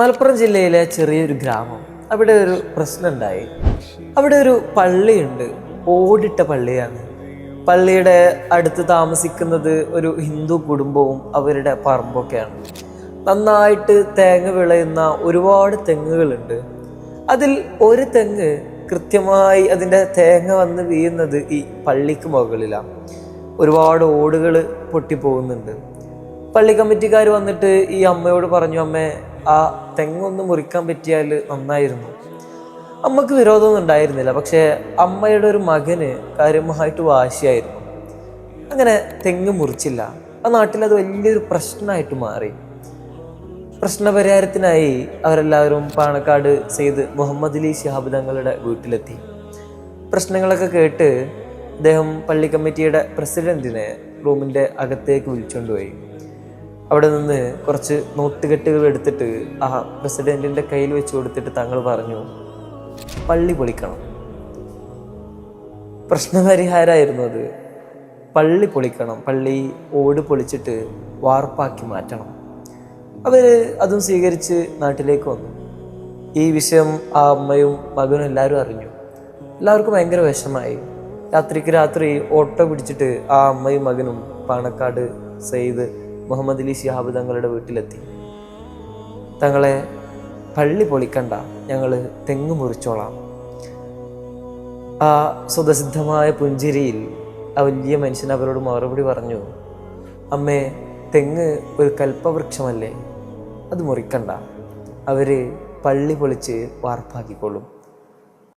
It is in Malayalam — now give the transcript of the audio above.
മലപ്പുറം ജില്ലയിലെ ചെറിയൊരു ഗ്രാമം. അവിടെ ഒരു പ്രശ്നമുണ്ടായി. അവിടെ ഒരു പള്ളിയുണ്ട്, ഓടിട്ട പള്ളിയാണ്. പള്ളിയുടെ അടുത്ത് താമസിക്കുന്നത് ഒരു ഹിന്ദു കുടുംബവും അവരുടെ പറമ്പൊക്കെയാണ്. നന്നായിട്ട് തേങ്ങ വിളയുന്ന ഒരുപാട് തെങ്ങുകളുണ്ട്. അതിൽ ഒരു തെങ്ങ് കൃത്യമായി അതിൻ്റെ തേങ്ങ വന്ന് വീഴുന്നത് ഈ പള്ളിക്ക് മുകളിലാണ്. ഒരുപാട് ഓടുകൾ പൊട്ടിപ്പോകുന്നുണ്ട്. പള്ളി കമ്മിറ്റിക്കാർ വന്നിട്ട് ഈ അമ്മയോട് പറഞ്ഞു, അമ്മേ, ആ തെങ്ങൊന്ന് മുറിക്കാൻ പറ്റിയാൽ നന്നായിരുന്നു. അമ്മക്ക് വിരോധമൊന്നും ഉണ്ടായിരുന്നില്ല. പക്ഷേ അമ്മയുടെ ഒരു മകന് കാര്യമായിട്ട് വാശിയായിരുന്നു. അങ്ങനെ തെങ്ങ് മുറിച്ചില്ല. ആ നാട്ടിൽ അത് വലിയൊരു പ്രശ്നമായിട്ട് മാറി. പ്രശ്നപരിഹാരത്തിനായി അവരെല്ലാവരും പാണക്കാട് സെയ്ദ് മുഹമ്മദ് അലി ശിഹാബ് തങ്ങളുടെ വീട്ടിലെത്തി. പ്രശ്നങ്ങളൊക്കെ കേട്ട് അദ്ദേഹം പള്ളി കമ്മിറ്റിയുടെ പ്രസിഡന്റിനെ റൂമിൻ്റെ അകത്തേക്ക് വിളിച്ചുകൊണ്ടുപോയി. അവിടെ നിന്ന് കുറച്ച് നോട്ടുകെട്ടുകൾ എടുത്തിട്ട് ആ പ്രസിഡന്റിൻ്റെ കയ്യിൽ വെച്ച് കൊടുത്തിട്ട് തങ്ങൾ പറഞ്ഞു, പള്ളി പൊളിക്കണം. പ്രശ്നപരിഹാരമായിരുന്നു അത്. പള്ളി പൊളിക്കണം, പള്ളി ഓട് പൊളിച്ചിട്ട് വാർപ്പാക്കി മാറ്റണം. അവർ അതും സ്വീകരിച്ച് നാട്ടിലേക്ക് വന്നു. ഈ വിഷയം ആ അമ്മയും മകനും എല്ലാവരും അറിഞ്ഞു. എല്ലാവർക്കും ഭയങ്കര വിഷമായി. രാത്രിക്ക് രാത്രി ഓട്ടോ പിടിച്ചിട്ട് ആ അമ്മയും മകനും പാണക്കാട് സെയ്ദ് മുഹമ്മദ് അലി ശിഹാബ് തങ്ങളുടെ വീട്ടിലെത്തി. തങ്ങളെ, പള്ളി പൊളിക്കണ്ട, ഞങ്ങൾ തെങ്ങ് മുറിച്ചോളാം. ആ സ്വതസിദ്ധമായ പുഞ്ചിരിയിൽ ആ വലിയ മനുഷ്യൻ അവരോട് മറുപടി പറഞ്ഞു, അമ്മേ, തെങ്ങ് ഒരു കൽപ്പവൃക്ഷമല്ലേ, അത് മുറിക്കണ്ട, അവർ പള്ളി പൊളിച്ച് വാർപ്പാക്കിക്കൊള്ളും.